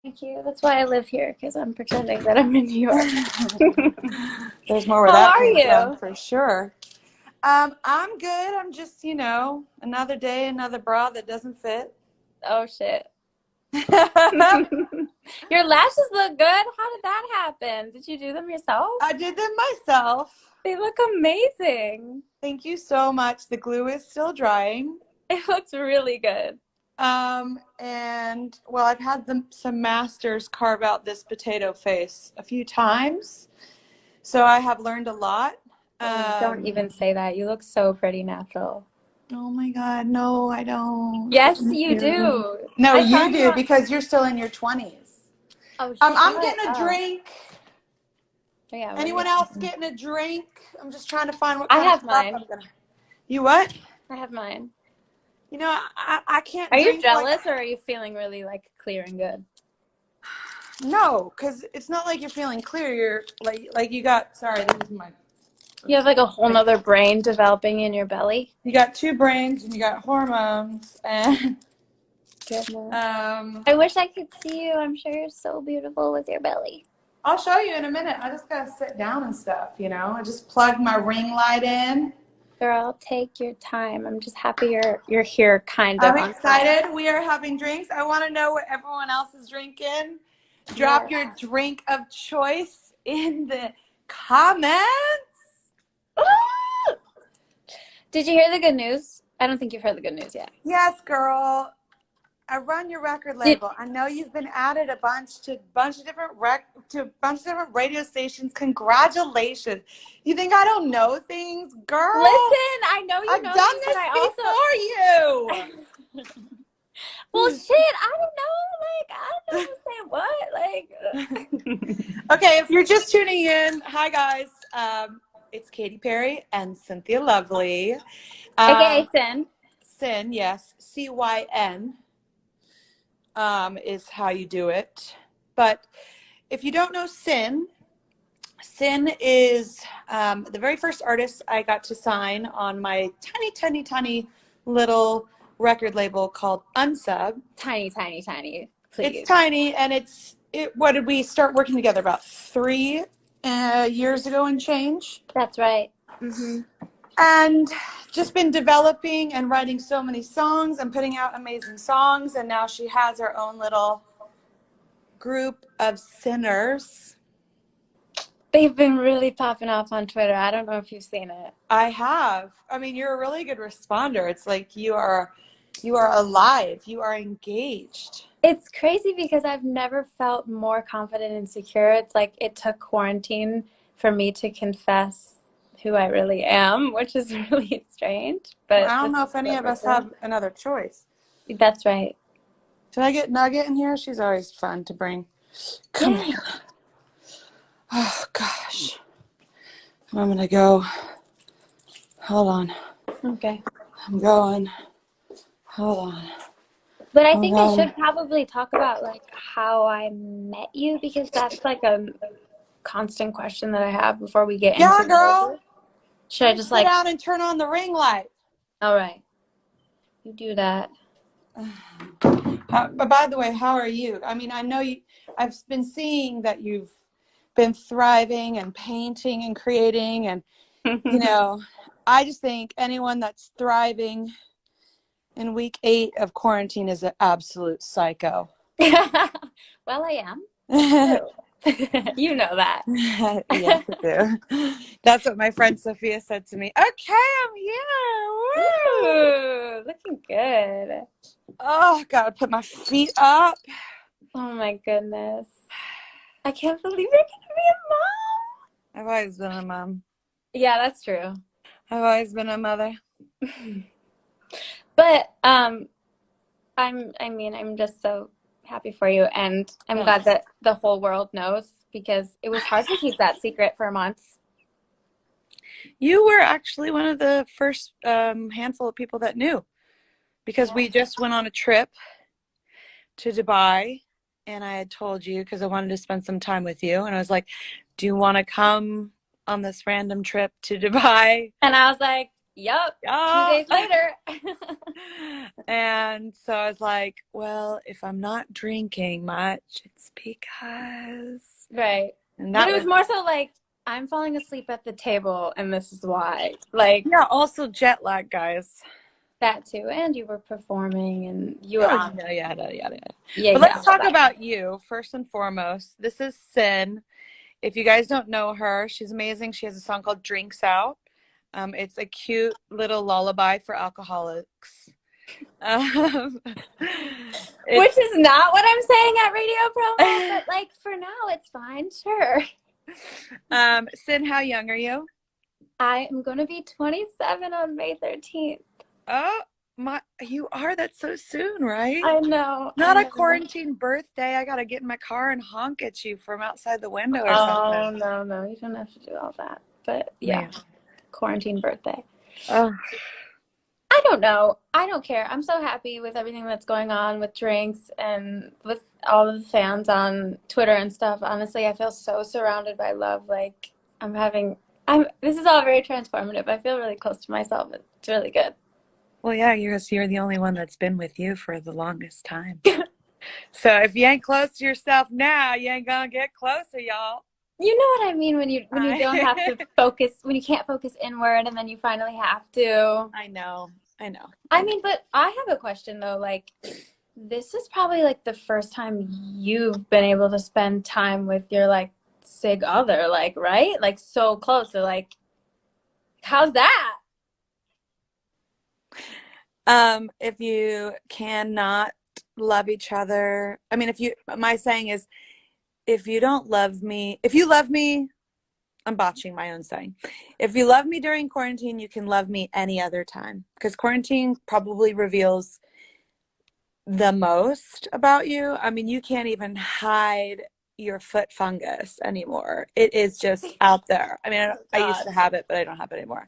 Thank you. That's why I live here, because I'm pretending that I'm in New York. There's more where How that are came from, you? for sure. I'm good. I'm just, another day, another bra that doesn't fit. Oh, shit. I Your lashes look good. How did that happen? Did you do them yourself? did them myself. They look amazing. Thank you so much. The glue is still drying. It looks really good. And well, I've had some masters carve out this potato face a few times, so I have learned a lot. Don't even say that. You look so pretty natural. Oh my God, no, I don't. Yes, Thank you you. do. No, I saw you you do on... because you're still in your 20s. Oh, shit. I'm What? getting a Oh. drink. Oh, yeah, what are Anyone you else thinking? getting a drink? I'm just trying to find what I kind of have stuff mine. I'm gonna. You what? I have mine. I can't Are you drink jealous or are you feeling really like clear and good? No, because it's not like you're feeling clear. You're like you got. Sorry, this is my. You have like a whole nother brain developing in your belly. You got two brains and you got hormones and. Goodness. I wish I could see you. I'm sure you're so beautiful with your belly. I'll show you in a minute. I just gotta sit down and stuff. I just plugged my ring light in. Girl, take your time. I'm just happy you're here kind of I'm on excited. time. We are having drinks. I want to know what everyone else is drinking. Drop your drink of choice in the comments. Did you hear the good news? I don't think you've heard the good news yet. Yes, girl. I run your record label. I know you've been added a bunch of different radio stations. Congratulations. You think I don't know things, girl? Listen, I know you I've know done things, this but before you. well, shit, I don't know. Like, I don't know what. Like, Okay, if you're just tuning in, hi guys. It's Katy Perry and Cynthia Lovely. AKA Sin. Sin, yes, CYN. Is how you do it. But if you don't know Sin is the very first artist I got to sign on my tiny little record label called Unsub. Tiny, please. It's tiny, and what did we start working together about 3 years ago and change? That's right. Mm-hmm. And just been developing and writing so many songs and putting out amazing songs. And now she has her own little group of sinners. They've been really popping off on Twitter. I don't know if you've seen it. I have. I mean, you're a really good responder. It's like you are alive. You are engaged. It's crazy because I've never felt more confident and secure. It's like it took quarantine for me to confess who I really am, which is really strange. But I don't know if any of us have another choice. That's right. Should I get Nugget in here? She's always fun to bring. Come here. Oh, gosh. I'm going to go. Hold on. Okay. I'm going. Hold on. But I think I should probably talk about like how I met you, because that's like a constant question that I have before we get into it. Yeah, girl. Should I just sit down and turn on the ring light? All right. You do that. But by the way, how are you? I mean, I know I've been seeing that you've been thriving and painting and creating, and I just think anyone that's thriving in week 8 of quarantine is an absolute psycho. Well, I am. You know that. Yes, I do. That's what my friend Sophia said to me. Okay, I'm here. Woo! Ooh, looking good. Oh, gotta put my feet up. Oh my goodness. I can't believe you're gonna be a mom. I've always been a mom. Yeah, that's true. I've always been a mother. But I'm just so happy for you, and I'm glad that the whole world knows, because it was hard to keep that secret for months. You were actually one of the first handful of people that knew, because we just went on a trip to Dubai, and I had told you because I wanted to spend some time with you, and I was like, do you want to come on this random trip to Dubai? And I was like, Yep. Two Yeah. days later. And so I was like, well, if I'm not drinking much, it's because. Right. And But that it was was, more so like, I'm falling asleep at the table, and this is why. Like, yeah, also jet lag, guys. that too. And you were performing, and you were Oh, on. yada, yada, yada. Yeah, But yeah, let's all talk that. about you first and foremost. This is Sin. If you guys don't know her, she's amazing. She has a song called Drinks Out. It's a cute little lullaby for alcoholics. Um, Which it's is not what I'm saying at radio promo, but like for now, it's fine. Sure. Sin, how young are you? I am going to be 27 on May 13th. Oh, you are. That's so soon, right? I know. I Not a know. quarantine birthday. I gotta get in my car and honk at you from outside the window or Oh, something. no, no. You don't have to do all that. But yeah, Man. quarantine birthday. Oh, I don't know. I don't care. I'm so happy with everything that's going on with drinks and with all of the fans on Twitter and stuff. Honestly, I feel so surrounded by love. Like this is all very transformative. I feel really close to myself. It's really good. well, yeah, you're the only one that's been with you for the longest time. So if you ain't close to yourself now, you ain't gonna get closer, y'all. You know what I mean when you don't have to focus, when you can't focus inward and then you finally have to. I know. I mean, but I have a question though. Like, this is probably like the first time you've been able to spend time with your like sig other, like, right? Like so close. So like, how's that? If you cannot love each other, I mean, my saying is, if you love me, I'm botching my own saying. If you love me during quarantine, you can love me any other time. Because quarantine probably reveals the most about you. I mean, you can't even hide your foot fungus anymore. It is just out there. I mean, I used to have it, but I don't have it anymore.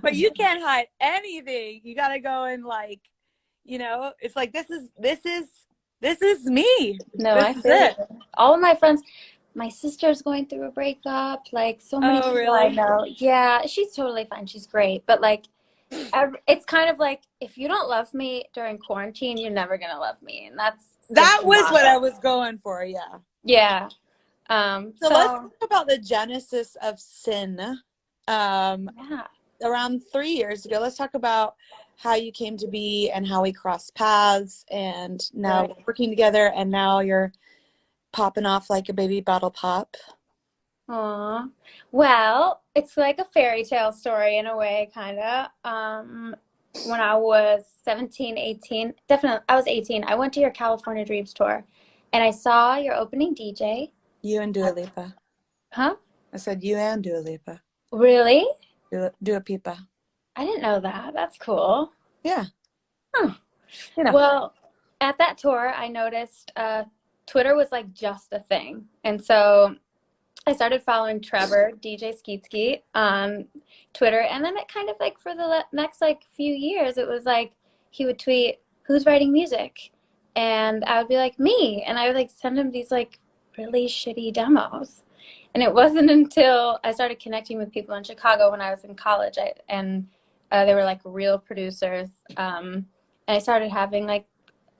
But you can't hide anything. You got to go and like, it's like this is me. No, This I is feel it. you. All of my friends, my sister's going through a breakup. Like so many Oh, people I really? know. Yeah, she's totally fine. She's great. But like, it's kind of like if you don't love me during quarantine, you're never gonna love me, and that's just That the was what I motto. was going for. Yeah. Yeah. So let's So talk about the genesis of Sin. yeah. Around 3 years ago, let's talk about how you came to be and how we crossed paths, and now Right. we're working together, and now you're popping off like a baby bottle pop. Aw. Well, it's like a fairy tale story in a way, kind of. When I was 17, 18, definitely, I was 18. I went to your California Dreams tour and I saw your opening DJ. You and Dua Lipa. Huh? I said you and Dua Lipa. Really? Dua Pipa. I didn't know that. That's cool. Yeah. Huh. You know. Well, at that tour, I noticed Twitter was like just a thing. And so I started following Trevor, DJ Skeet Skeet, on Twitter. And then it kind of like for the next like few years, it was like he would tweet, "Who's writing music?" And I would be like, "Me." And I would like send him these like really shitty demos. And it wasn't until I started connecting with people in Chicago when I was in college, and they were like real producers. And I started having like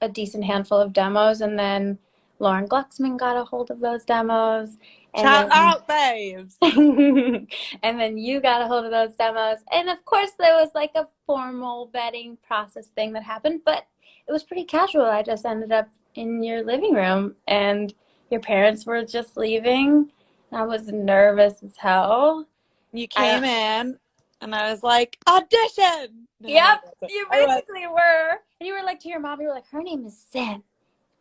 a decent handful of demos, and then Lauren Glucksman got a hold of those demos, and Shout then out, babes. and then you got a hold of those demos, and of course there was like a formal vetting process thing that happened, but it was pretty casual. I just ended up in your living room, and your parents were just leaving. I was nervous as hell. You came in, and I was like, audition. No, Yep, I wasn't. you I was. basically were. And you were like to your mom, you were like, "Her name is Zen,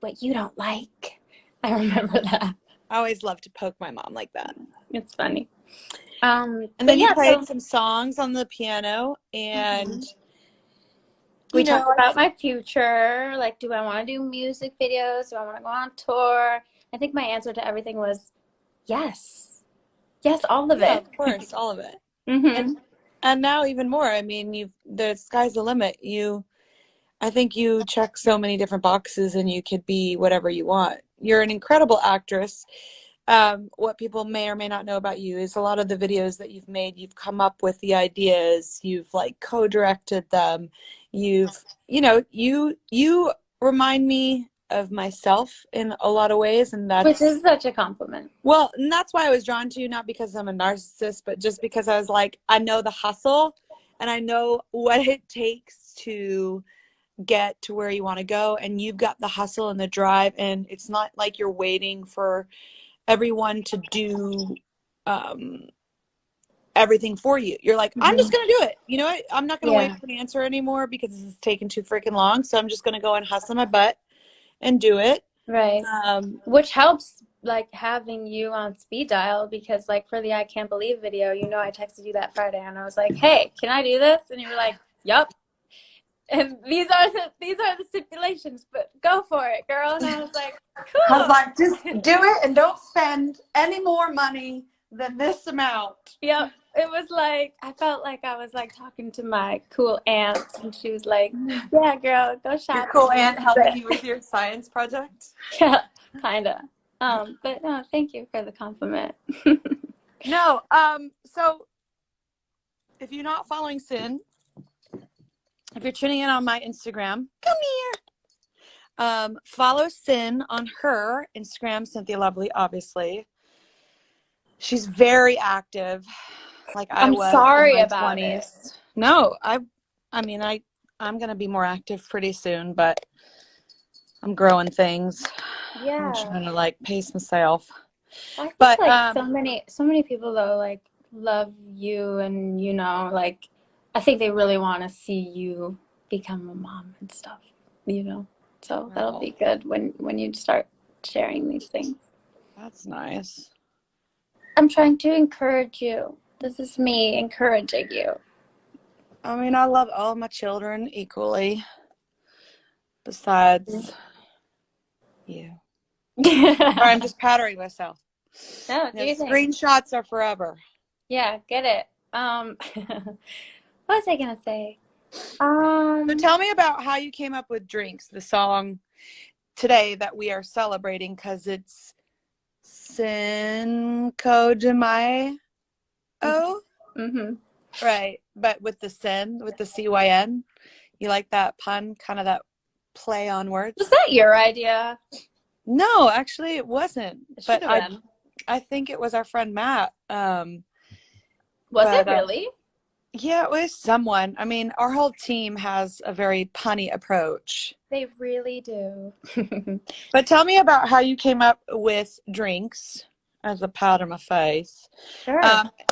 but you don't like." I remember that. I always love to poke my mom like that. It's funny. And But then you yeah, played so some songs on the piano, and we talked about my future. Like, do I want to do music videos? Do I want to go on tour? I think my answer to everything was yes. Yes, all of yeah, it. of course, all of it. Mm-hmm. And now even more. I mean, the sky's the limit. I think you check so many different boxes, and you could be whatever you want. You're an incredible actress. what people may or may not know about you is a lot of the videos that you've made, you've come up with the ideas, you've like co-directed them, you remind me of myself in a lot of ways, and Which that's is such a compliment. well, and that's why I was drawn to you, not because I'm a narcissist, but just because I was like, I know the hustle and I know what it takes to get to where you want to go, and you've got the hustle and the drive, and it's not like you're waiting for everyone to do everything for you. You're like, I'm just gonna do it. You know what? I'm not gonna wait Yeah. for an answer anymore because this is taking too freaking long. So I'm just gonna go and hustle my butt and do it. Right. Which helps, like, having you on speed dial, because, like, for the I Can't Believe video, I texted you that Friday and I was like, hey, can I do this? And you were like, yup. And these are the stipulations, but go for it, girl. And I was like, cool. I was like, just do it and don't spend any more money than this amount. Yep. It was like, I felt like I was like talking to my cool aunt, and she was like, yeah, girl, go shopping. Your cool aunt helping you with your science project? Yeah, kind of. But no, thank you for the compliment. No, so if you're not following Sin, if you're tuning in on my Instagram, come here. Follow Sin on her Instagram, Cynthia Lovely, obviously. She's very active, like I was sorry in my about 20s. it. No, I'm gonna be more active pretty soon, but I'm growing things. Yeah. I'm trying to like pace myself. I think But like so many people though like love you, and like I think they really want to see you become a mom and stuff, So that'll be good when you start sharing these things. That's nice. I'm trying to encourage you. This is me encouraging you. I mean, I love all my children equally. Besides you. Or I'm just powdering myself. No, do you think? Screenshots are forever. Yeah, get it. What was I gonna say? So tell me about how you came up with Drinks, the song today that we are celebrating, because it's Cinco de Mayo. Mm-hmm. Right, but with the sin, with the CYN. You like that pun, kind of that play on words? Was that your idea? No, actually it wasn't. It But should have been. I think it was our friend Matt. Was it really? Yeah, it was someone. I mean, our whole team has a very punny approach. They really do. But tell me about how you came up with Drinks as a powder my face. Sure.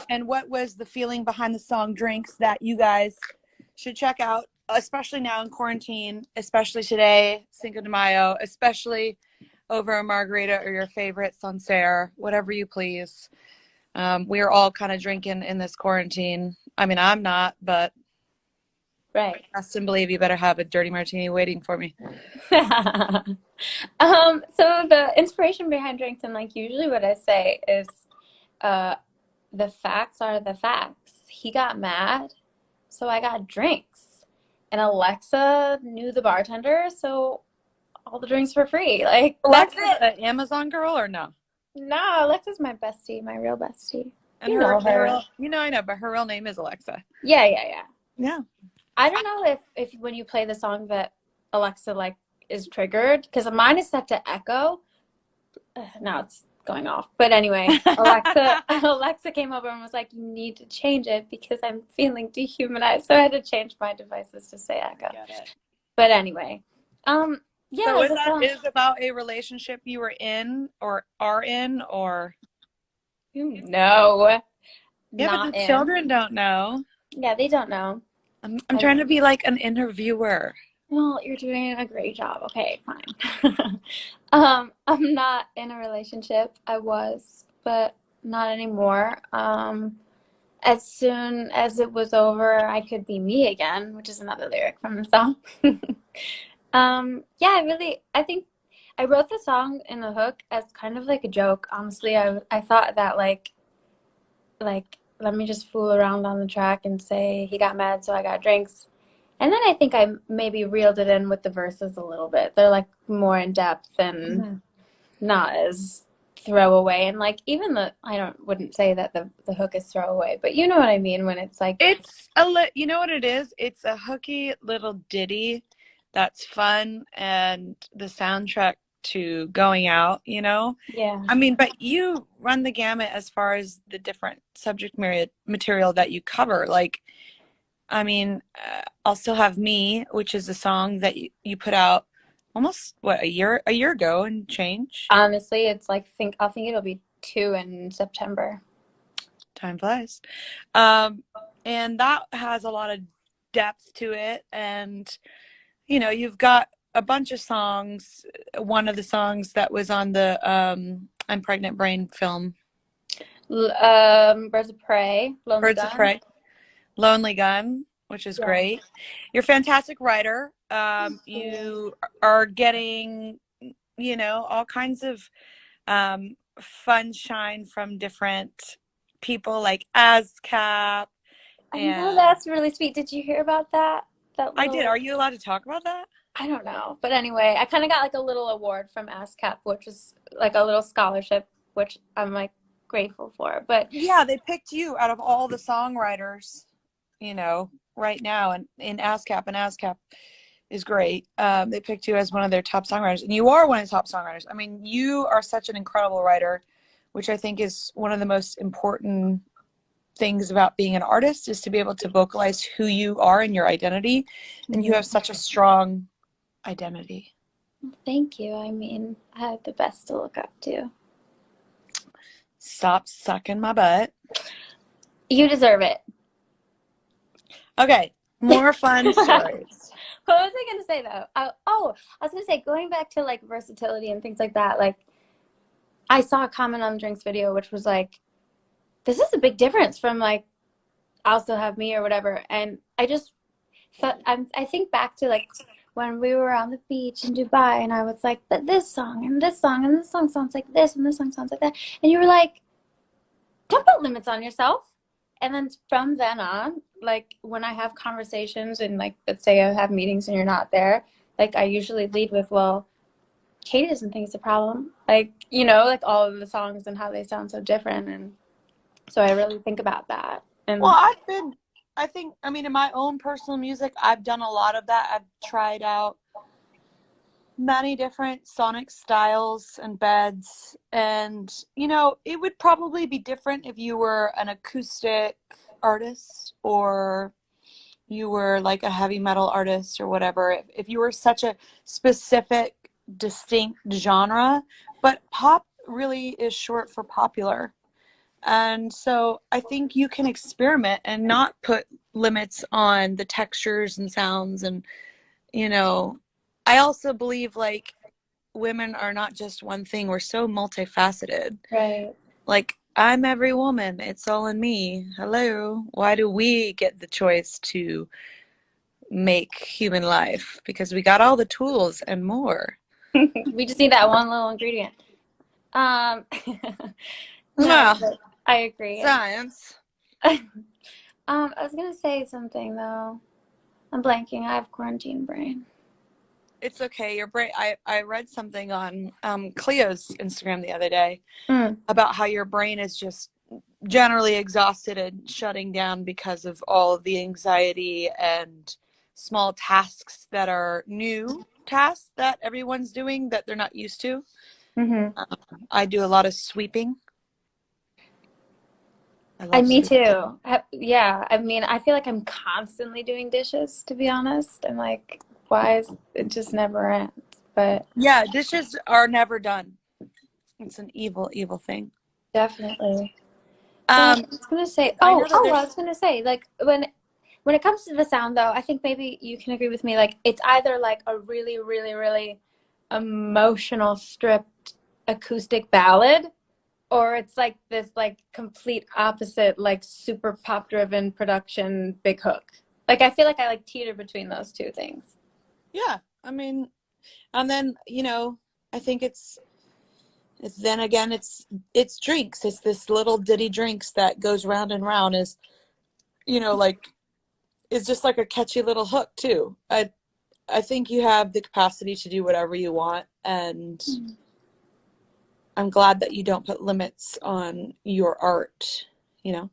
And what was the feeling behind the song Drinks that you guys should check out, especially now in quarantine, especially today, Cinco de Mayo, especially over a margarita or your favorite Sancerre, whatever you please. We are all kind of drinking in this quarantine. I mean, I'm not, but right. trust and believe you better have a dirty martini waiting for me. So the inspiration behind Drinks, and like usually what I say is, the facts are the facts. He got mad, so I got drinks. And Alexa knew the bartender, so all the drinks were free. Like, that's Alexa, it. the Amazon girl or no? No, Alexa's my bestie, my real bestie. And you know her. I know, but her real name is Alexa. Yeah. Yeah. I don't know if when you play the song that Alexa like is triggered, because mine is set to echo. Now it's going off. But anyway, Alexa came over and was like, you need to change it because I'm feeling dehumanized. So I had to change my devices to say echo. Got it. But anyway, yeah. So is about a relationship you were in or are in, or? No. Yeah, but the children don't know. Yeah, they don't know. I'm trying to be like an interviewer. Well, you're doing a great job. Okay, fine. I'm not in a relationship. I was, but not anymore. As soon as it was over, I could be me again, which is another lyric from the song. Yeah, I think I wrote the song in the hook as kind of like a joke. Honestly, I thought that like let me just fool around on the track and say he got mad, so I got drinks. And then I think I maybe reeled it in with the verses a little bit. They're like more in depth and not as throwaway. And like even wouldn't say that the hook is throwaway, but you know what I mean when it's like It's you know what it is? It's a hooky little ditty that's fun and the soundtrack to going out, you know? yeah. I mean, but you run the gamut as far as the different subject material that you cover. Like, I mean, I'll Still Have Me, which is a song that you put out almost a year ago and change. Honestly, it's like I think it'll be 2 in September. Time flies. And that has a lot of depth to it. And, you know, you've got a bunch of songs. One of the songs that was on the I'm Pregnant Brain film. Birds of Prey, Lonely Birds of Gun. Prey. Lonely Gun, which is great. You're a fantastic writer. You are getting, you know, all kinds of fun shine from different people like ASCAP. I know that's really sweet. Did you hear about that? I did. Are you allowed to talk about that? I don't know. But anyway, I kind of got like a little award from ASCAP, which is like a little scholarship, which I'm like grateful for. But yeah, they picked you out of all the songwriters, you know, right now in ASCAP, and ASCAP is great. They picked you as one of their top songwriters, and you are one of the top songwriters. I mean, you are such an incredible writer, which I think is one of the most important things about being an artist, is to be able to vocalize who you are and your identity. And you have such a strong identity. Thank you. I mean, I have the best to look up to. Stop sucking my butt. You deserve it. Okay, more fun stories. What was I going to say though? I was going to say, going back to like versatility and things like that, like I saw a comment on the Drinks video, which was like, this is a big difference from like I'll Still Have Me or whatever. And I just thought, I think back to like when we were on the beach in Dubai, and I was like, but this song and this song and this song sounds like this and this song sounds like that. And you were like, don't put limits on yourself. And then from then on, like when I have conversations and like, let's say I have meetings and you're not there, like I usually lead with, well, Katy doesn't think it's a problem. Like, you know, like all of the songs and how they sound so different. And so I really think about that. And well, I mean, in my own personal music, I've done a lot of that. I've tried out many different sonic styles and beds. And, you know, it would probably be different if you were an acoustic artist or you were like a heavy metal artist or whatever. If you were such a specific, distinct genre, but pop really is short for popular. And so I think you can experiment and not put limits on the textures and sounds. And, you know, I also believe like women are not just one thing. We're so multifaceted. right. Like, I'm every woman. It's all in me. Hello. Why do we get the choice to make human life? Because we got all the tools and more. We just need that one little ingredient. No, Yeah. but I agree. Science. I was gonna say something though. I'm blanking. I have quarantine brain. It's okay. Your brain. I read something on Cleo's Instagram the other day about how your brain is just generally exhausted and shutting down because of all of the anxiety and small tasks that are new tasks that everyone's doing that they're not used to. I do a lot of sweeping. Me too. Yeah. I mean, I feel like I'm constantly doing dishes, to be honest. I'm like, why is it just never ends? But yeah, dishes are never done. It's an evil, evil thing. Definitely. I was gonna say, I was gonna say, like when it comes to the sound though, I think maybe you can agree with me. Like it's either like a really, really, really emotional, stripped acoustic ballad, or it's like this like complete opposite, like super pop driven production big hook. Like I feel like I like teeter between those two things. Yeah, I mean, and then, you know, I think it's then again it's Drinks. It's this little ditty Drinks that goes round and round, is, you know, like, it's just like a catchy little hook too. I think you have the capacity to do whatever you want, and I'm glad that you don't put limits on your art, you know?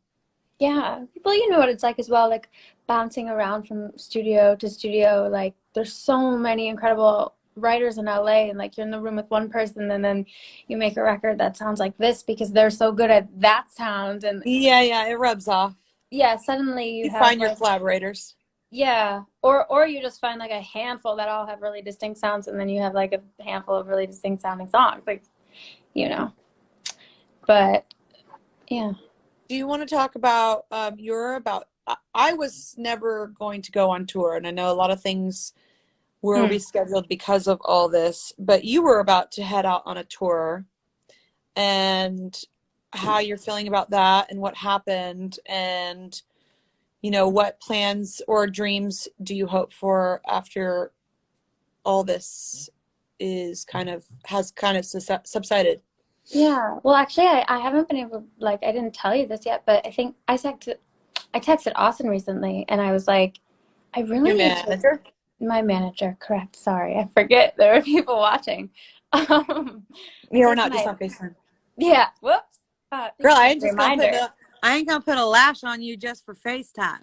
Yeah. Well, you know what it's like as well, like bouncing around from studio to studio. Like there's so many incredible writers in LA, and like you're in the room with one person and then you make a record that sounds like this because they're so good at that sound. And Yeah, it rubs off. yeah, suddenly you You have find your like, collaborators. yeah, or you just find like a handful that all have really distinct sounds, and then you have like a handful of really distinct sounding songs, like, you know. But yeah. Do you want to talk about I was never going to go on tour, and I know a lot of things were Hmm. rescheduled because of all this, but you were about to head out on a tour, and how you're feeling about that and what happened, and what plans or dreams do you hope for after all this has kind of subsided? Yeah. Well, actually, I haven't been able, like, I didn't tell you this yet, but I think I texted Austin recently, and I was like, I really Your need to, manager? my manager, correct. Sorry, I forget there are people watching. I Yeah, we're texted not just my, on FaceTime. yeah, whoops. Girl, Thanks for the reminder. I ain't gonna put a lash on you just for FaceTime.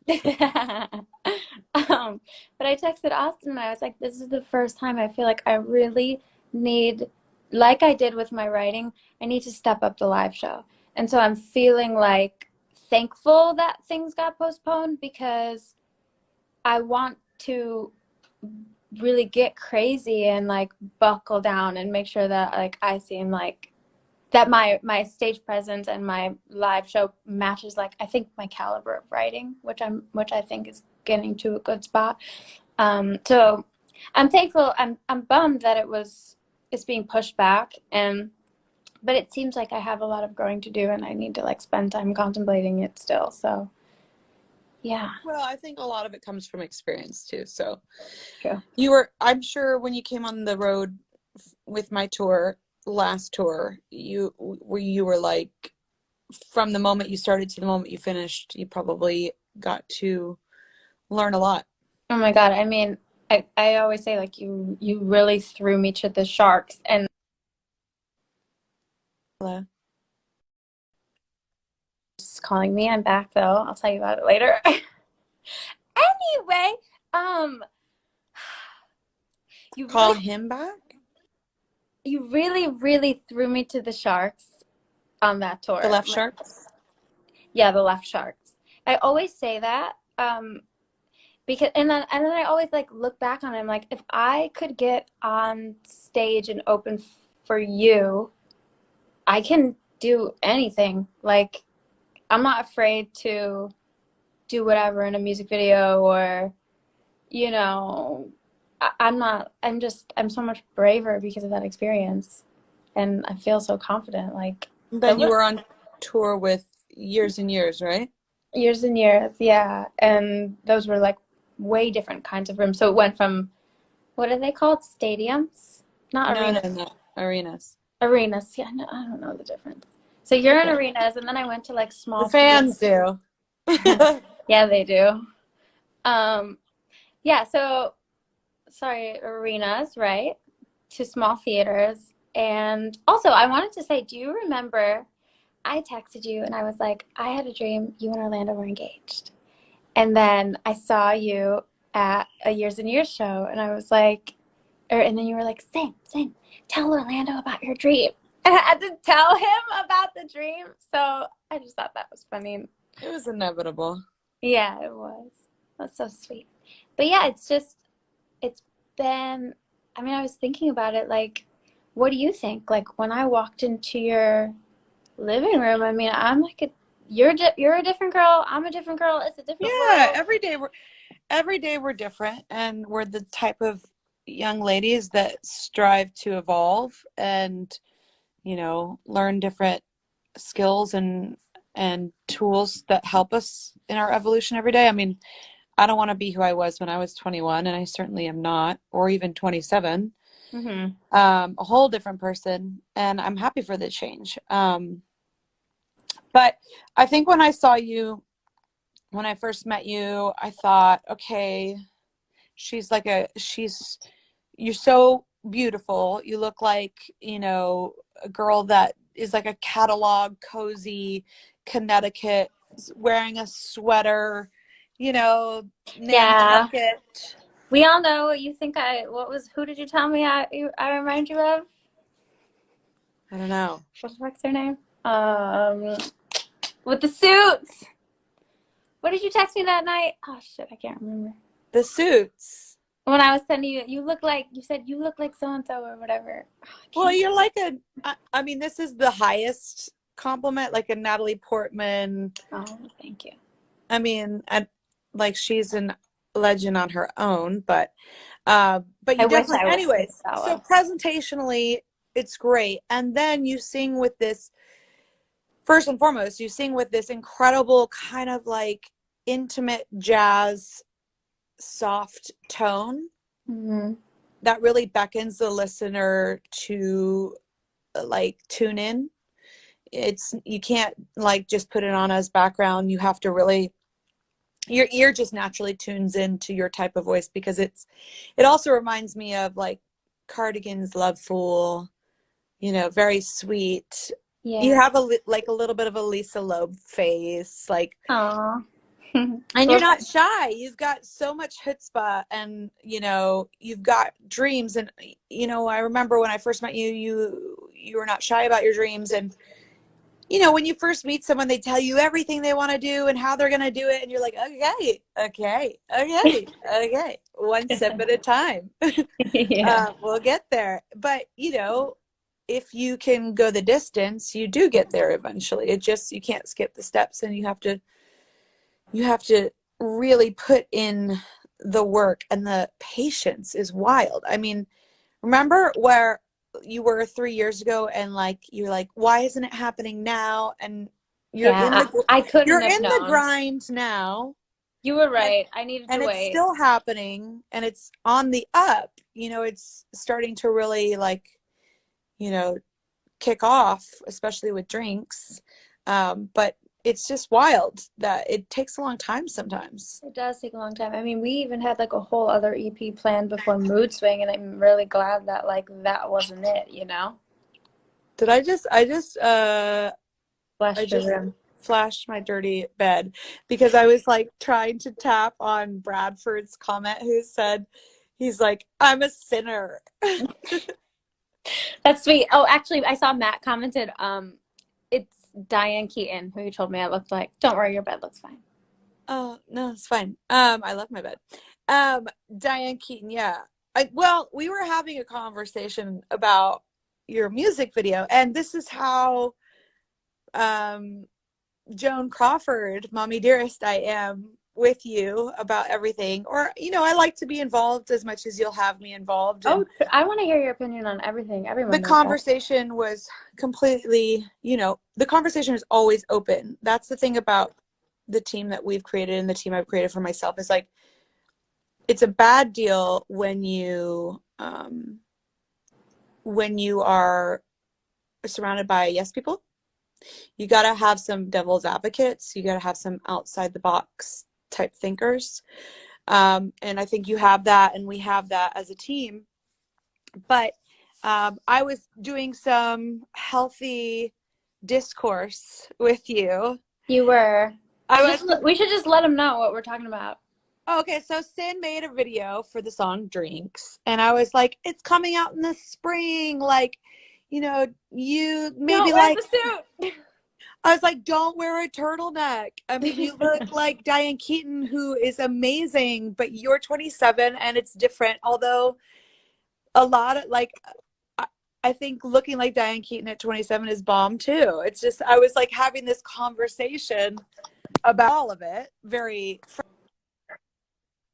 But I texted Austin and I was like, this is the first time I feel like I really need, like I did with my writing, I need to step up the live show. And so I'm feeling like thankful that things got postponed because I want to really get crazy and like buckle down and make sure that like I seem like that my stage presence and my live show matches like I think my caliber of writing, which I think is getting to a good spot. So I'm thankful. I'm bummed that it's being pushed back, and but it seems like I have a lot of growing to do, and I need to like spend time contemplating it still. So yeah, Well, I think a lot of it comes from experience too. So true. I'm sure when you came on the road with my last tour, you were like, from the moment you started to the moment you finished, you probably got to learn a lot. Oh my God. I mean, I always say like you really threw me to the sharks, and Hello? just calling me. I'm back though. I'll tell you about it later. Anyway, um, you Call really, him back? you really, really threw me to the sharks on that The tour. left Like, sharks? yeah, the left sharks. I always say that, because and then I always like look back on it. I'm like, if I could get on stage and open for you, I can do anything. Like, I'm not afraid to do whatever in a music video or, you know, I'm so much braver because of that experience. And I feel so confident. Like, But you were on tour with Years and Years, right? years and years, yeah. And those were like way different kinds of rooms. So it went from, what are they called? Stadiums? Not No, arenas. no. Arenas. Arenas. Yeah, no, I don't know the difference. So you're in Okay. arenas, and then I went to like The small fans theaters. do. Yeah, they do. Um, yeah, so sorry, arenas, right? To small theaters. And also, I wanted to say, do you remember I texted you and I was like, I had a dream you and Orlando were engaged. And then I saw you at a Years and Years show, and I was like, and then you were like, sing, tell Orlando about your dream. And I had to tell him about the dream. So I just thought that was funny. It was inevitable. Yeah, it was. That's so sweet. But yeah, it's been, I mean, I was thinking about it, like, what do you think? Like, when I walked into your living room, I mean, I'm like you're a different girl, I'm a different girl, it's a different Yeah, world. every day we're different, and we're the type of young ladies that strive to evolve and, learn different skills and tools that help us in our evolution every day. I mean, I don't want to be who I was when I was 21, and I certainly am not, or even 27. Mm-hmm. A whole different person, and I'm happy for the change. But I think when I first met you, I thought, okay, you're so beautiful. You look like, you know, a girl that is like a catalog cozy Connecticut, wearing a sweater, you know, Yeah. Nantucket. We all know you think who did you tell me I remind you of? I don't know. What the fuck's her name? Um, with the suits. What did you text me that night? Oh shit, I can't remember. The Suits. When I was sending you, you said you look like so and so or whatever. Oh, Well, you're like I mean, this is the highest compliment, like a Natalie Portman. Oh, thank you. I mean, like she's a legend on her own, but I you wish definitely, I was his anyways. So fellow. presentationally, it's great, and then you sing with this. First and foremost, you sing with this incredible kind of like intimate jazz, soft tone Mm-hmm. that really beckons the listener to like tune in. You can't like just put it on as background. You have to really, your ear just naturally tunes into your type of voice, because it also reminds me of like Cardigan's Love Fool, you know, very sweet. You Yeah. have like a little bit of a Lisa Loeb face, like, Aw. and you're Well, not shy. You've got so much chutzpah, and you know, you've got dreams. And you know, I remember when I first met you, you were not shy about your dreams. And you know, when you first meet someone, they tell you everything they want to do and how they're going to do it, and you're like, okay, okay, okay, okay, one step at a time. yeah. We'll get there. But you know, if you can go the distance, you do get there eventually. It just, you can't skip the steps, and you have to really put in the work, and the patience is wild. I mean, remember where you were 3 years ago, and like you're like, why isn't it happening now? And you're in Yeah, the I couldn't you're have in the known. grind now, You were and right. I needed to it's wait. still happening, and it's on the up. You know, it's starting to really like, you know, kick off, especially with drinks. But it's just wild that it takes a long time sometimes. It does take a long time. I mean, we even had like a whole other EP planned before Mood Swing, and I'm really glad that like that wasn't it, you know? Did I Bless your just room. flashed my dirty bed because I was like trying to tap on Bradford's comment, who said, he's like, I'm a sinner. That's sweet. Oh, actually, I saw Matt commented, it's Diane Keaton who you told me I looked like. Don't worry, your bed looks fine. Oh, no, it's fine. I love my bed. Diane Keaton, yeah. Well, we were having a conversation about your music video, and this is how Joan Crawford, Mommy Dearest, I am with you about everything. Or, you know, I like to be involved as much as you'll have me involved. And Oh, I want to hear your opinion on everything. the Everyone knows that. conversation was completely, you know, the conversation is always open. That's the thing about the team that we've created, and the team I've created for myself, is like, it's a bad deal when you are surrounded by yes people. You got to have some devil's advocates. You got to have some outside the box type thinkers. And I think you have that, and we have that as a team. But I was doing some healthy discourse with you. You were. I was. We should just let them know what we're talking about. Okay, so Sin made a video for the song Drinks, and I was like, it's coming out in the spring, like, you know, you maybe Don't wear like, the suit. I was like, don't wear a turtleneck. I mean, you look like Diane Keaton, who is amazing, but you're 27 and it's different. Although a lot of like, I think looking like Diane Keaton at 27 is bomb too. It's just, I was like having this conversation about all of it very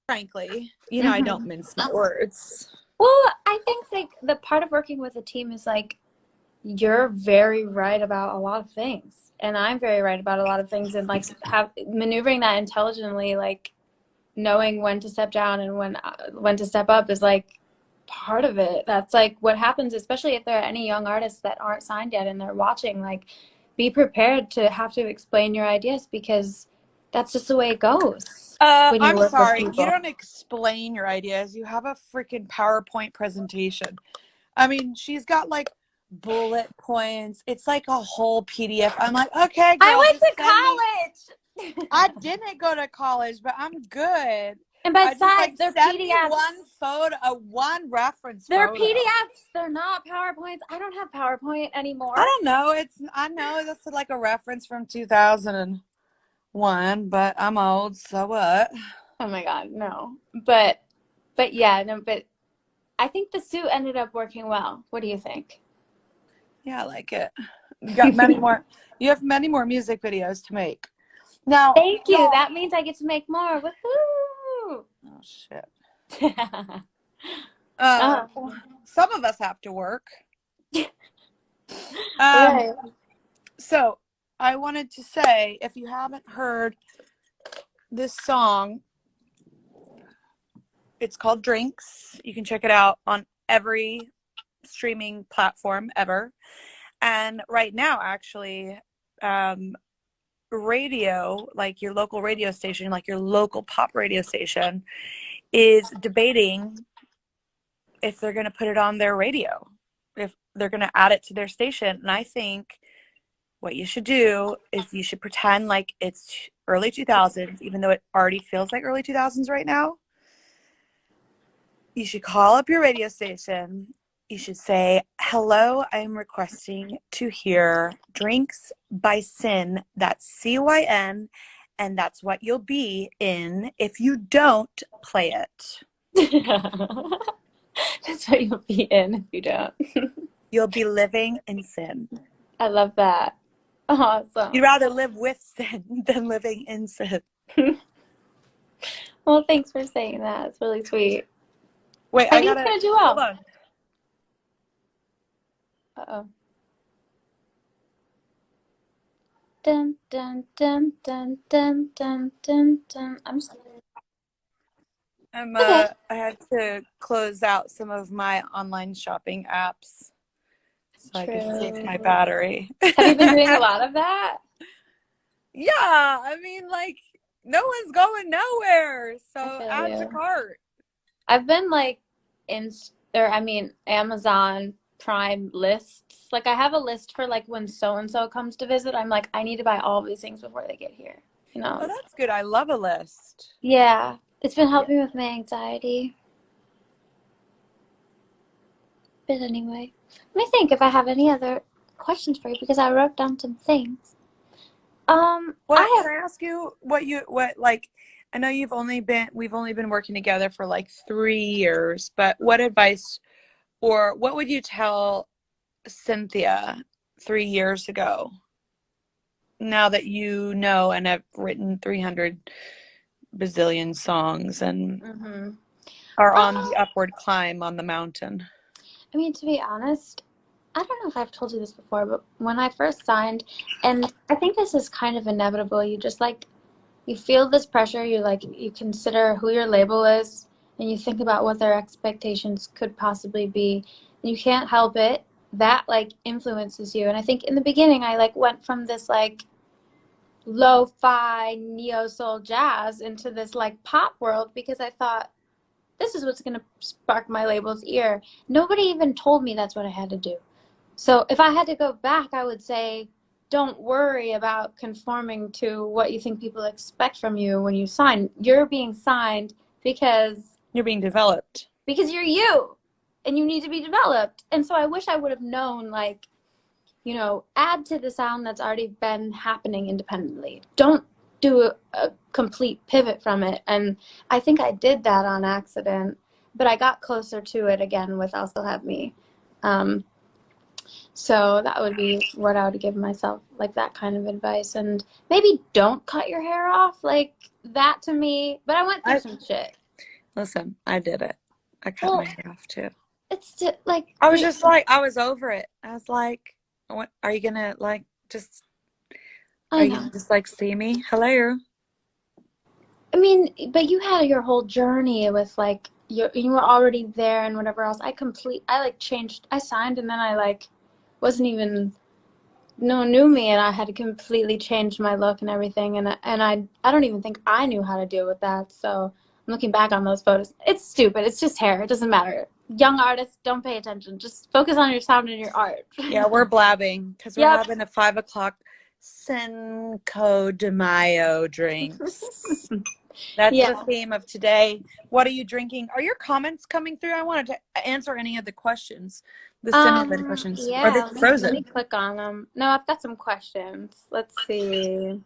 frankly. You know, I don't mince my words. Well, I think like the part of working with a team is like you're very right about a lot of things, and I'm very right about a lot of things, and like maneuvering that intelligently, like knowing when to step down and when to step up is like part of it. That's like what happens, especially if there are any young artists that aren't signed yet and they're watching. Like, be prepared to have to explain your ideas, because that's just the way it goes. when you I'm work with sorry. You people? don't explain your ideas. You have a freaking PowerPoint presentation. I mean, she's got like bullet points. It's like a whole PDF. I'm like, okay, I girl, just went send me. to college. I didn't go to college, but I'm good. And I just like besides, they're send me PDFs. one photo, one reference They're photo. PDFs. They're not PowerPoints. I don't have PowerPoint I anymore. don't know. I know that's like a reference from 2001, but I'm old, so what? Oh my God, no. But yeah, no, but I think the suit ended up working well. What do you think? Yeah, I like it. You got many more. You have many more music videos to make. Now, Thank you. y'all. That means I get to make more. Woohoo! Oh shit. uh, Some of us have to work. Um, right. so I wanted to say, if you haven't heard this song, it's called Drinks. You can check it out on every streaming platform ever. And right now, actually, radio, like your local radio station, like your local pop radio station, is debating if they're going to put it on their radio, if they're going to add it to their station. And I think what you should do is you should pretend like it's early 2000s, even though it already feels like early 2000s right now. You should call up your radio station. You should say, hello, I'm requesting to hear Drinks by Sin. That's CYN, and that's what you'll be in if you don't play it. That's what you'll be in if you don't. You'll be living in sin. I love that. Awesome. You'd rather live with sin than living in sin. Well, thanks for saying that. It's really sweet. Wait, I I think it's gotta, gonna do well. hold on. Uh-oh. Dun dun dun dun dun dun dun dun. Okay. I had to close out some of my online shopping apps so I could save my True. battery. Have you been doing a lot of that? Yeah, I mean, like, no one's going nowhere, I so feel add to you. cart. I've been like Amazon Prime lists. Like I have a list for like when so and so comes to visit. I'm like, I need to buy all these things before they get here. You Oh, know? that's good. I love a list. Yeah. It's been Yeah. helping with my anxiety. But anyway, let me think if I have any other questions for you because I wrote down some things. What I can I ask you? What like? I know we've only been working together for like 3 years, but what advice or what would you tell Cynthia 3 years ago? Now that you know and have written 300 bazillion songs and have. are on the upward climb on the mountain. I mean, to be honest, I don't know if I've told you this before, but when I first signed, and I think this is kind of inevitable, you just like, you feel this pressure, you consider who your label is, and you think about what their expectations could possibly be, and you can't help it. That like influences you. And I think in the beginning, I like went from this like lo-fi neo soul jazz into this like pop world because I thought this is what's going to spark my label's ear. Nobody even told me that's what I had to do. So if I had to go back, I would say, don't worry about conforming to what you think people expect from you when you sign. You're being signed because You're being developed. you're you and you need to be developed. And so I wish I would have known, like, you know, add to the sound that's already been happening independently. Don't do a complete pivot from it. And I think I did that on accident, but I got closer to it again with I'll Still Have Me. So that would be what I would give myself, like that kind of advice. And maybe don't cut your hair off, like that to me. But I went through some shit. Listen, I did it. I cut my Well, hair off too. it's just, like I was just like, I was over it. I was like, what are you gonna like just I are you know. gonna just like see me? Hello. I mean, but you had your whole journey with like you were already there and whatever else. I like changed. I signed and then I like wasn't even knew me, and I had completely changed my look and everything, and I don't even think I knew how to deal with that. So I'm looking back on those photos. It's stupid. It's just hair. It doesn't matter. Young artists, don't pay attention. Just focus on your sound and your art. Yeah, we're blabbing because we're Yep. having a 5 o'clock Cinco de Mayo drinks. That's the Yeah. theme of today. What are you drinking? Are your comments coming through? I wanted to answer any of the questions, the simulated questions. Or are they Yeah, let me frozen? click on them. No, I've got some questions. Let's see.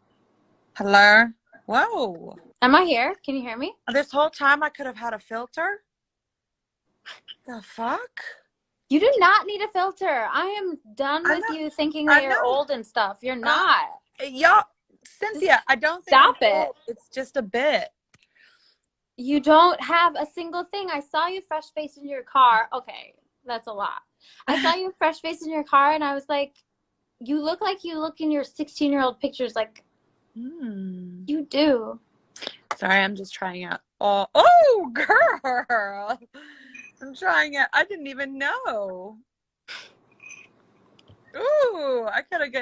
Hello? Whoa. Am I here? Can you hear me? This whole time I could have had a filter? The fuck? You do not need a filter. I am done I with know. you thinking that I you're know. old and stuff. You're not. Y'all, Just Cynthia, I don't think I'm stop it. old. It's just a bit. You don't have a single thing. I saw you fresh faced in your car. Okay, that's a lot. I saw you fresh faced in your car, and I was like, you look like you look in your 16-year-old pictures. Like, you do. Sorry, I'm just trying out. Oh, girl. I'm trying it. I didn't even know. Ooh, I could have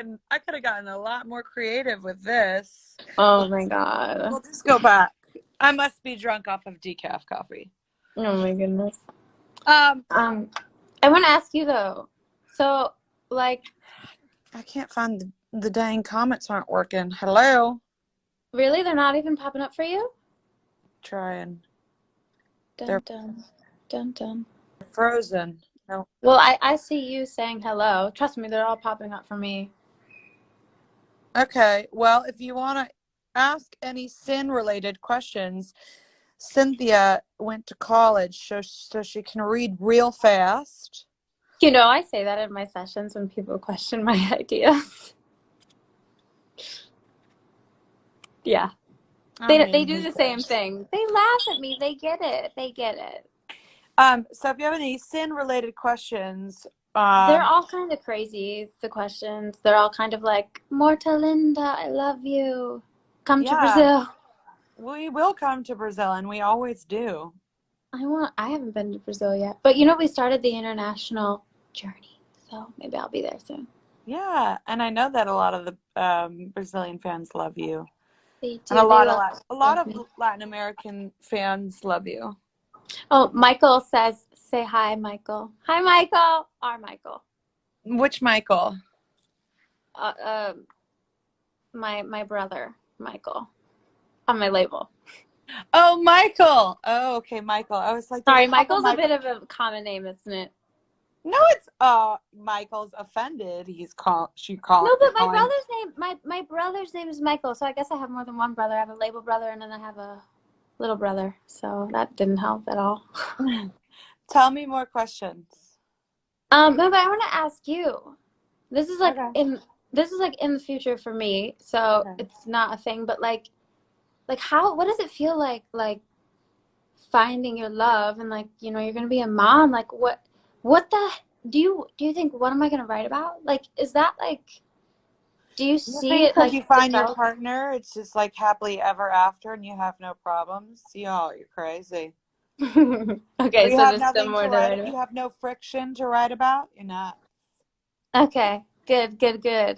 gotten a lot more creative with this. Oh my God. We'll just go back. I must be drunk off of decaf coffee. Oh my goodness. I want to ask you though. So, like, I can't find the dang comments aren't working. Hello? really, they're not even popping up for you? Trying. Dun They're dun dun dun. frozen. No. Well, I see you saying hello. Trust me, they're all popping up for me. Okay. Well, if you want to ask any sin-related questions, Cynthia went to college so she can read real fast. You know, I say that in my sessions when people question my ideas. Yeah. They do the same thing. They laugh at me. They get it. They get it. So if you have any sin-related questions, They're all kind of crazy, the questions. They're all kind of like, Morta Linda, I love you. Come to Brazil. We will come to Brazil, and we always do. I haven't been to Brazil yet. But you know, we started the international journey. So maybe I'll be there soon. Yeah, and I know that a lot of the Brazilian fans love you. They do. And a They lot of me. Latin American fans love you. Oh, Michael says, say hi, Michael. Hi, Michael. Our Michael. Which Michael? My brother, Michael, on my label. Oh, Michael. Oh, okay, Michael. I was like, Sorry, Michael's a bit of a common name, isn't it? No, it's Michael's offended. She called. No, but my brother's name is Michael, so I guess I have more than one brother. I have a label brother and then I have a little brother, so that didn't help at all. Tell me more questions. No, but I want to ask you. This is like Okay. in the future for me, so it's not a thing, but like what does it feel like finding your love and like, you know, you're gonna be a mom, like what the do you think, what am I gonna write about? Like, is that like, do you see it like you find your partner, it's just like happily ever after and you have no problems? Yo, you're crazy. Okay, you so have there's still nothing more to to write write about. You have no friction to write about? You're not. Okay, good to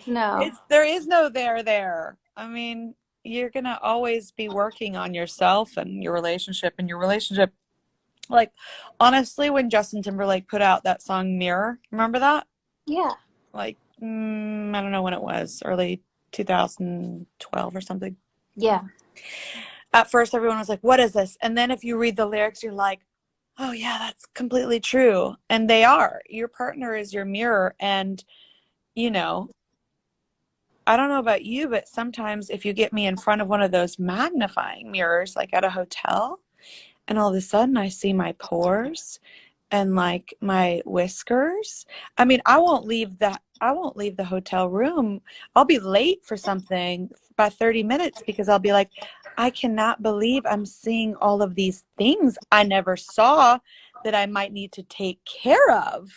know. There is no there. I mean, you're gonna always be working on yourself and your relationship. Like, honestly, when Justin Timberlake put out that song Mirror, remember that? Yeah. Like, I don't know when it was, early 2012 or something. Yeah. At first, everyone was like, what is this? And then if you read the lyrics, you're like, oh, yeah, that's completely true. And they are. Your partner is your mirror. And, you know, I don't know about you, but sometimes if you get me in front of one of those magnifying mirrors, like at a hotel, and all of a sudden I see my pores and like my whiskers. I mean, I won't leave the hotel room. I'll be late for something by 30 minutes because I'll be like, I cannot believe I'm seeing all of these things I never saw that I might need to take care of.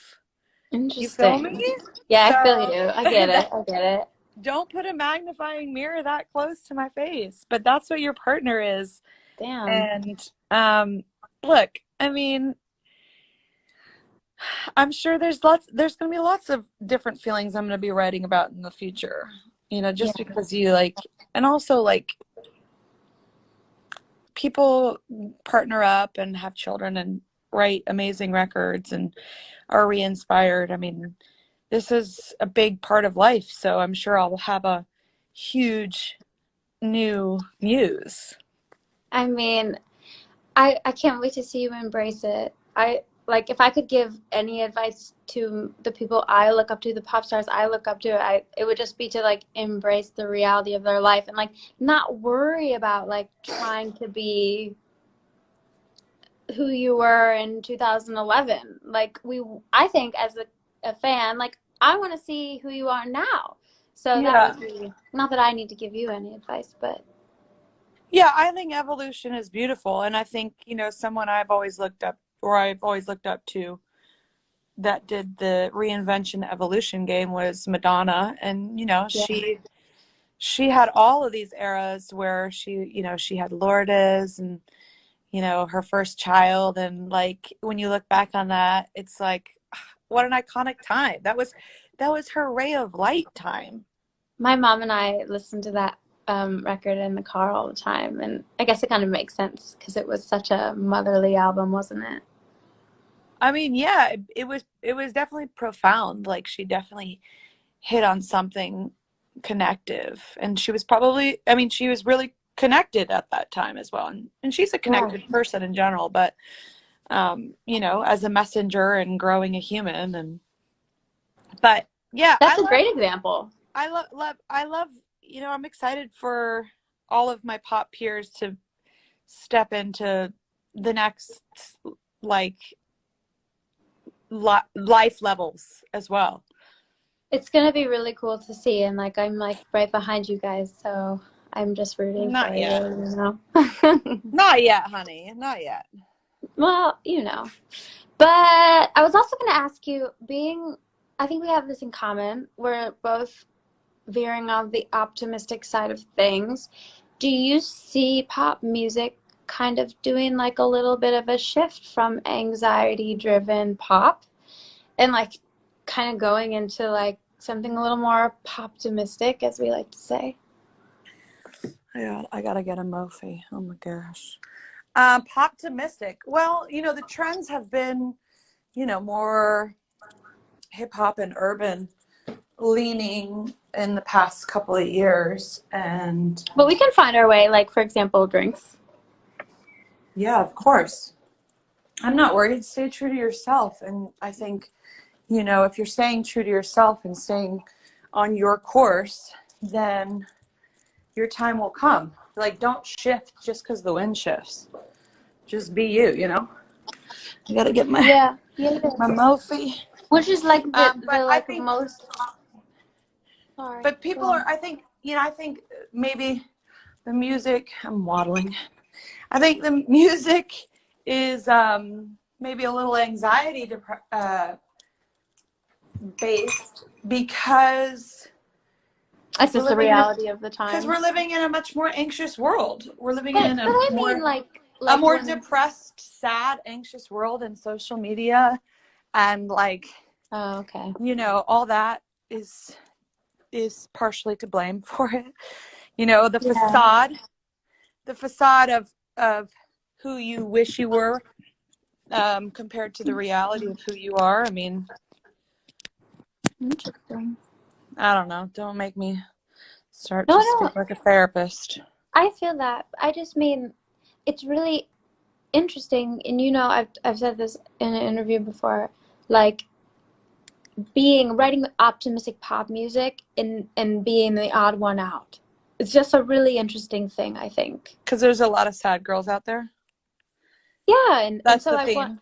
Interesting. You feel me? Yeah, I feel you. I get it. Don't put a magnifying mirror that close to my face, but that's what your partner is. Damn. And look, I mean, I'm sure there's going to be lots of different feelings I'm going to be writing about in the future, Yeah. just because you like, and also like people partner up and have children and write amazing records and are re-inspired. I mean, this is a big part of life, so I'm sure I'll have a huge new muse. I mean, I can't wait to see you embrace it. I like if I could give any advice to the people I look up to, the pop stars I look up to, it would just be to like embrace the reality of their life and like not worry about like trying to be who you were in 2011. Like I think as a fan, like I want to see who you are now. So that Yeah. would be not that I need to give you any advice, but Yeah, I think evolution is beautiful. And I think, someone I've always looked up to that did the reinvention evolution game was Madonna. And, yeah. she had all of these eras where she had Lourdes and, her first child. And like, when you look back on that, it's like, what an iconic time. That was her ray of light time. My mom and I listened to that record in the car all the time, and I guess it kind of makes sense because it was such a motherly album, wasn't it? I mean, yeah, it was definitely profound. Like she definitely hit on something connective, and she was really connected at that time as well. And she's a Yeah. connected person in general, but as a messenger and growing a human but yeah, That's a great example. I love, I'm excited for all of my pop peers to step into the next like life levels as well. It's gonna be really cool to see, and like I'm like right behind you guys, so I'm just rooting for Not yet. you. Not yet, honey. Not yet. Well, But I was also going to ask you, I think we have this in common. We're both veering on the optimistic side of things. Do you see pop music kind of doing like a little bit of a shift from anxiety-driven pop and like kind of going into like something a little more pop-optimistic, as we like to say? Yeah, I gotta get a Mophie. Oh my gosh. Poptimistic. Well, the trends have been, more hip hop and urban leaning in the past couple of years. And But we can find our way, like for example, drinks. yeah, of course. I'm not worried. Stay true to yourself. And I think, if you're staying true to yourself and staying on your course, then your time will come. Like, don't shift just because the wind shifts. Just be you, I gotta get my my Mophie. Which is like But the I like think, most. Sorry. but Go people on. are. I think maybe the music. I'm waddling. I think the music is maybe a little anxiety based because It's just the reality of the because time. we're living in a much more anxious world. We're living But in but I mean a like more when. depressed, sad, anxious world, and social media, and like Oh, okay. all that is partially to blame for it. Yeah. The facade of who you wish you were, compared to the reality of who you are. I mean, Interesting. I don't know. Don't make me start No, to no. speak like a therapist. I feel that. I just mean it's really interesting, and I've said this in an interview before, like writing optimistic pop music and being the odd one out. It's just a really interesting thing, I think. Because there's a lot of sad girls out there. Yeah, and That's so the I want. theme.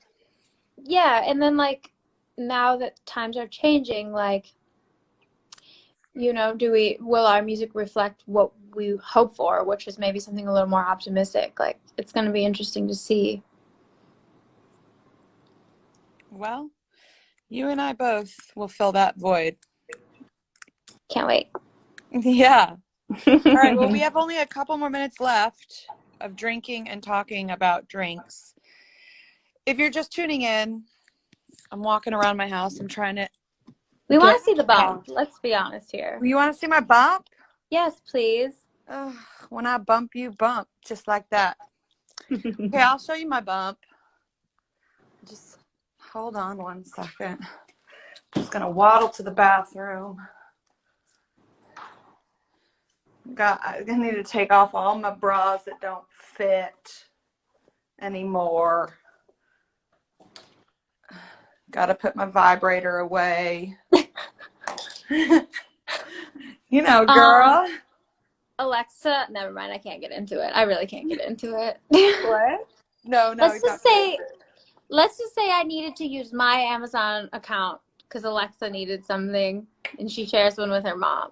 Yeah, and then like now that times are changing, like will our music reflect what we hope for, which is maybe something a little more optimistic? Like it's going to be interesting to see. Well, you and I both will fill that void. Can't wait. Yeah. All right. Well, we have only a couple more minutes left of drinking and talking about drinks. If you're just tuning in, I'm walking around my house. I'm trying to We want get to see the bump. past. Let's be honest here. You want to see my bump? Yes, please. Ugh, when I bump, you bump, just like that. Okay, I'll show you my bump. Just hold on 1 second. I'm just gonna waddle to the bathroom. I need to take off all my bras that don't fit anymore. Got to put my vibrator away. You know, girl. Alexa, never mind. I can't get into it. I really can't get into it. What? No, let's just say I needed to use my Amazon account because Alexa needed something, and she shares one with her mom.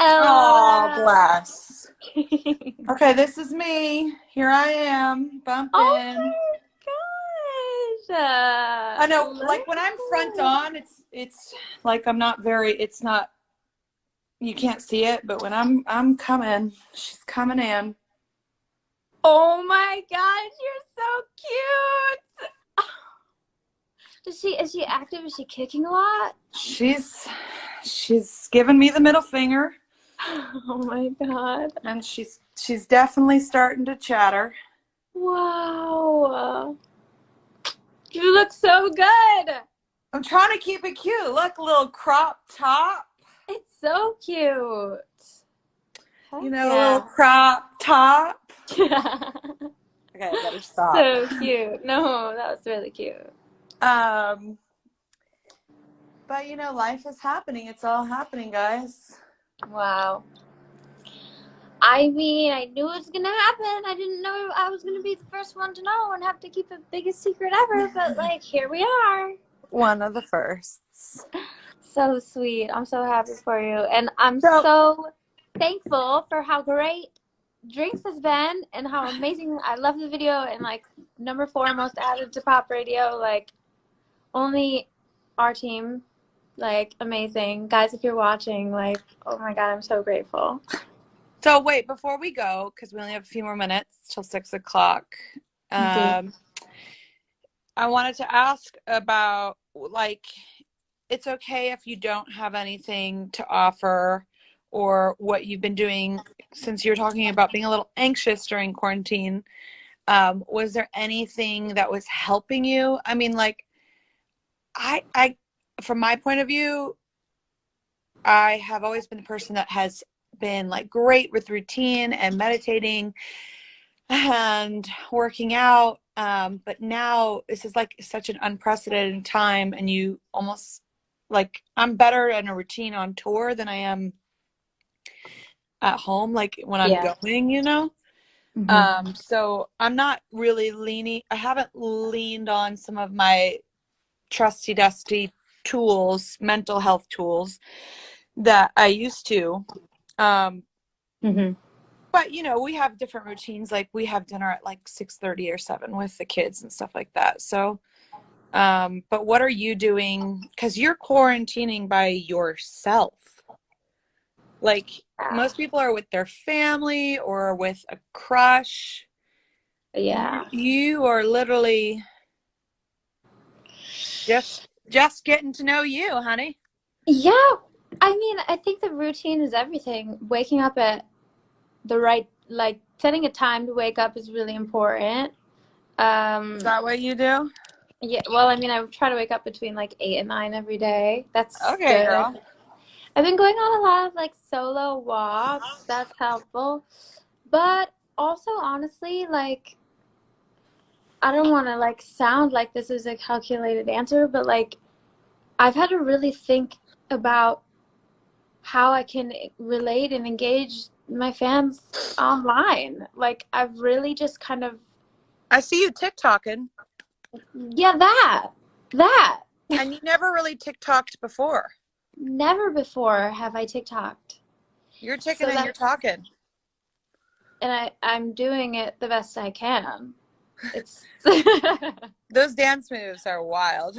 Oh, LOL. bless. Okay, this is me. Here I am, bumping. Oh my gosh. I know, like when I'm front on, it's like I'm not very. It's not. You can't see it, but when I'm coming, she's coming in. Oh my gosh, you're so cute. Is she active? Is she kicking a lot? She's giving me the middle finger. Oh my god. And she's definitely starting to chatter. Wow. You look so good. I'm trying to keep it cute. Look, a little crop top. It's so cute. You know, a little crop top. Okay, I better stop. So cute. No, that was really cute. But you know, life is happening. It's all happening, guys. Wow. I mean, I knew it was gonna happen. I didn't know I was gonna be the first one to know and have to keep the biggest secret ever, but like here we are. One of the firsts. So sweet. I'm so happy for you. And I'm so thankful for how great Drinks has been and how amazing. I love the video and like #4 most added to pop radio. Like only our team. Like amazing. Guys, if you're watching, like, oh my God, I'm so grateful. So wait, before we go, because we only have a few more minutes till 6 o'clock. I wanted to ask about, like, it's okay if you don't have anything to offer or what you've been doing since you were talking about being a little anxious during quarantine. Was there anything that was helping you? I mean, like, I from my point of view, I have always been the person that has been like great with routine and meditating and working out. But now this is like such an unprecedented time, and you almost like, I'm better in a routine on tour than I am at home, like when I'm going, you know? So I'm not really I haven't leaned on some of my trusty dusty tools, mental health tools that I used to. But you know, we have different routines. Like we have dinner at like 6:30 or 7 with the kids and stuff like that. So, but what are you doing? Because you're quarantining by yourself. Like most people are with their family or with a crush. Yeah. You are literally just getting to know you, honey. Yeah. I mean, I think the routine is everything. Waking up at the right, like setting a time to wake up is really important. Is that what you do? Yeah. Well, I mean, I try to wake up between like 8 and 9 every day. That's okay, good. girl. I've been going on a lot of like solo walks. That's helpful. But also, honestly, like, I don't want to like sound like this is a calculated answer, but like, I've had to really think about how I can relate and engage my fans online. Like, I've really just kind of. I see you TikToking. Yeah, that. And you never really TikToked before. Never before have I TikToked. You're ticking and you're talking. And I'm doing it the best I can. It's those dance moves are wild.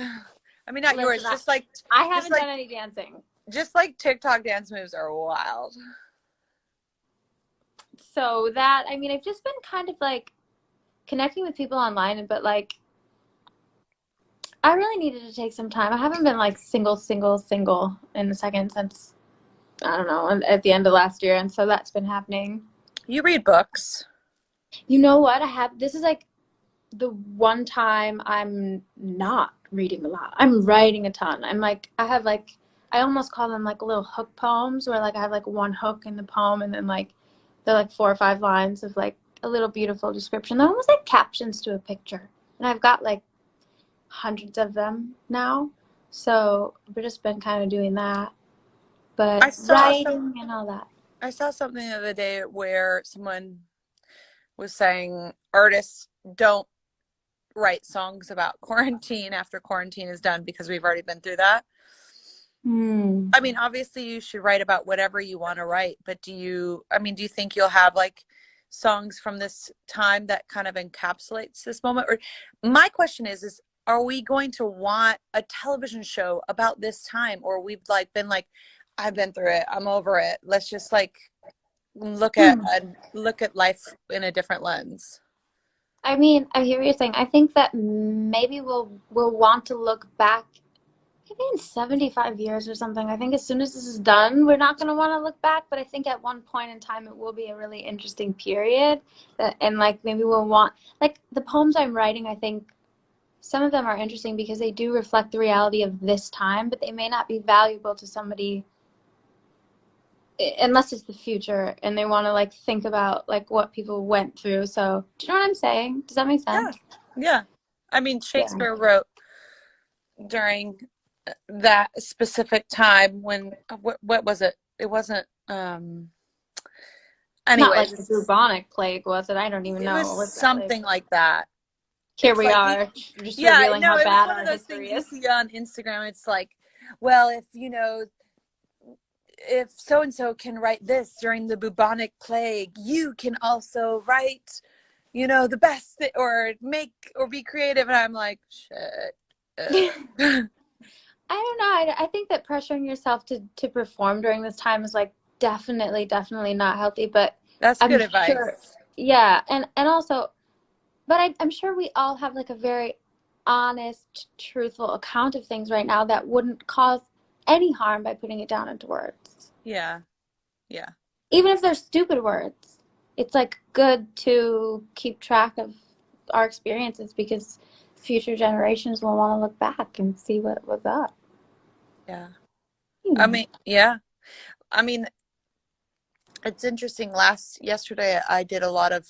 I mean, not yours. Just like I haven't done any dancing. Just like TikTok dance moves are wild. So that, I mean, I've just been kind of like connecting with people online, but like I really needed to take some time. I haven't been like single in a second since, I don't know, at the end of last year. And so that's been happening. You read books. You know what? This is like the one time I'm not reading a lot. I'm writing a ton. I almost call them like little hook poems where like I have like one hook in the poem and then like they're like 4 or 5 lines of like a little beautiful description. They're almost like captions to a picture. And I've got like hundreds of them now. So we've just been kind of doing that. But writing and all that. I saw something the other day where someone was saying artists don't write songs about quarantine after quarantine is done because we've already been through that. I mean, obviously you should write about whatever you want to write, but do you think you'll have like songs from this time that kind of encapsulates this moment? Or my question is are we going to want a television show about this time, or we've like been like, I've been through it, I'm over it, let's just like look at life in a different lens? I mean, I hear what you're saying. I think that maybe we'll want to look back maybe in 75 years or something. I think as soon as this is done, we're not going to want to look back, but I think at one point in time it will be a really interesting period and like maybe we'll want like the poems I'm writing, I think some of them are interesting because they do reflect the reality of this time, but they may not be valuable to somebody unless it's the future and they want to like think about like what people went through. So do you know what I'm saying? Does that make sense? Yeah. I mean, Shakespeare wrote during that specific time when what was it? It wasn't Not like anyways. the bubonic plague, was it? I don't even know. It was something like that. Here It's we like are, just revealing how it was bad one of our those history things is. you see on Instagram. It's like, well, if so and so can write this during the bubonic plague, you can also write, the best or make or be creative. And I'm like, shit. I don't know. I think that pressuring yourself to perform during this time is like definitely not healthy. But That's I'm good sure, advice. yeah, and also, but I'm sure we all have like a very honest, truthful account of things right now that wouldn't cause any harm by putting it down into words. Yeah. Yeah. Even if they're stupid words, it's like good to keep track of our experiences because future generations will want to look back and see what was up. Yeah. You know. I mean, it's interesting. Yesterday, I did a lot of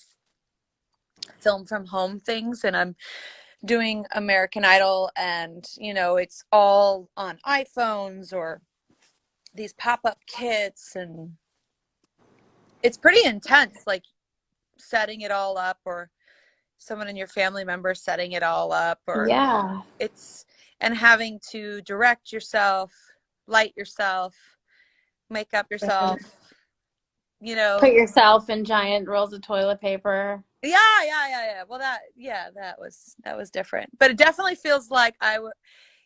film from home things, and I'm doing American Idol, and it's all on iPhones or these pop-up kits, and it's pretty intense, like setting it all up, or someone in your family member setting it all up, or Yeah. and having to direct yourself, light yourself, make up yourself, Put yourself in giant rolls of toilet paper. yeah. Well, that was different, but it definitely feels like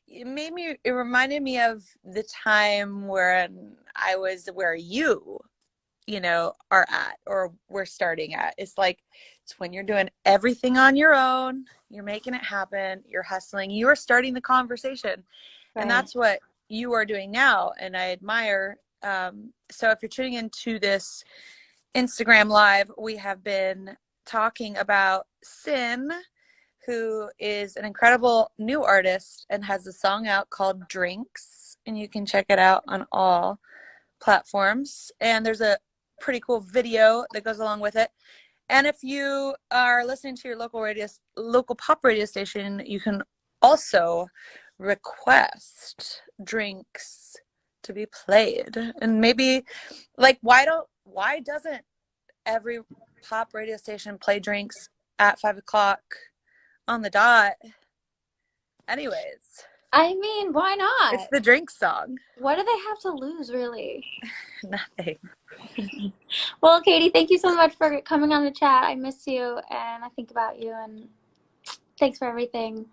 it reminded me of the time when I was where you are at, or we're starting at. It's when you're doing everything on your own, you're making it happen, you're hustling, you are starting the conversation. Right. And that's what you are doing now, and I admire. So if you're tuning into this Instagram live, we have been talking about Sin, who is an incredible new artist and has a song out called Drinks, and you can check it out on all platforms. And there's a pretty cool video that goes along with it. And if you are listening to your local pop radio station, you can also request Drinks to be played. And maybe why doesn't every pop radio station play Drinks at 5:00 on the dot? Anyways, I mean, why not? it's the Drinks song. What do they have to lose, really? Nothing. Well, Katie, thank you so much for coming on the chat. I miss you and I think about you, and thanks for everything.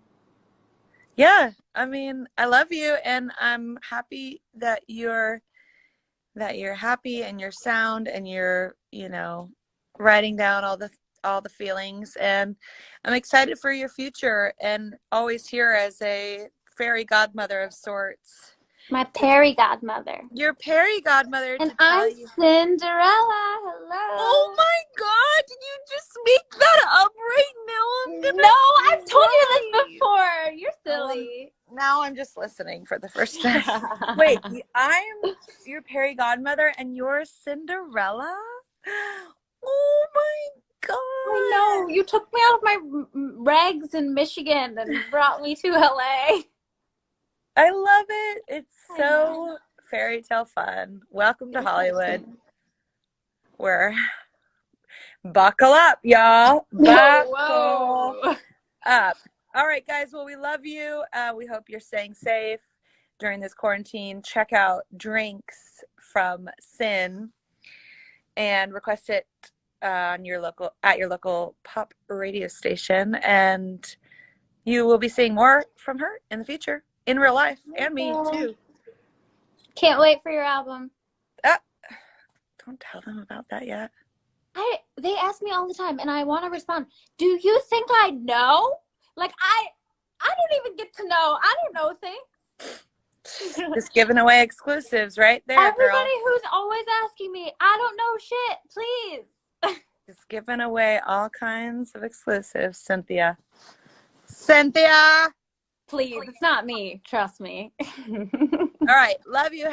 Yeah, I mean, I love you, and I'm happy that you're happy and you're sound, and you're writing down all all the feelings, and I'm excited for your future, and always here as a fairy godmother of sorts. My Perry godmother. Your Perry godmother And to tell I'm you. Cinderella. Hello. Oh my God! Did you just make that up right now? I'm gonna No, I've told you cry. this before. You're silly. Now I'm just listening for the first time. Wait, I'm your Perry godmother and you're Cinderella? Oh my God. I know. You took me out of my regs in Michigan and brought me to LA. I love it. It's so fairy tale fun. Welcome to Hollywood. We're buckle up, y'all. Buckle up. All right, guys. Well, we love you. We hope you're staying safe during this quarantine. Check out Drinks from Sin and request it on your local pop radio station, and you will be seeing more from her in the future, in real life, and me too. Can't wait for your album. Don't tell them about that yet. They ask me all the time, and I want to respond. Do you think I know? Like I don't even get to know. I don't know things. Just giving away exclusives right there, Everybody girl. who's always asking me, I don't know shit. Please. Just giving away all kinds of exclusives, Cynthia. Cynthia! Please, it's not me. Trust me. All right. Love you.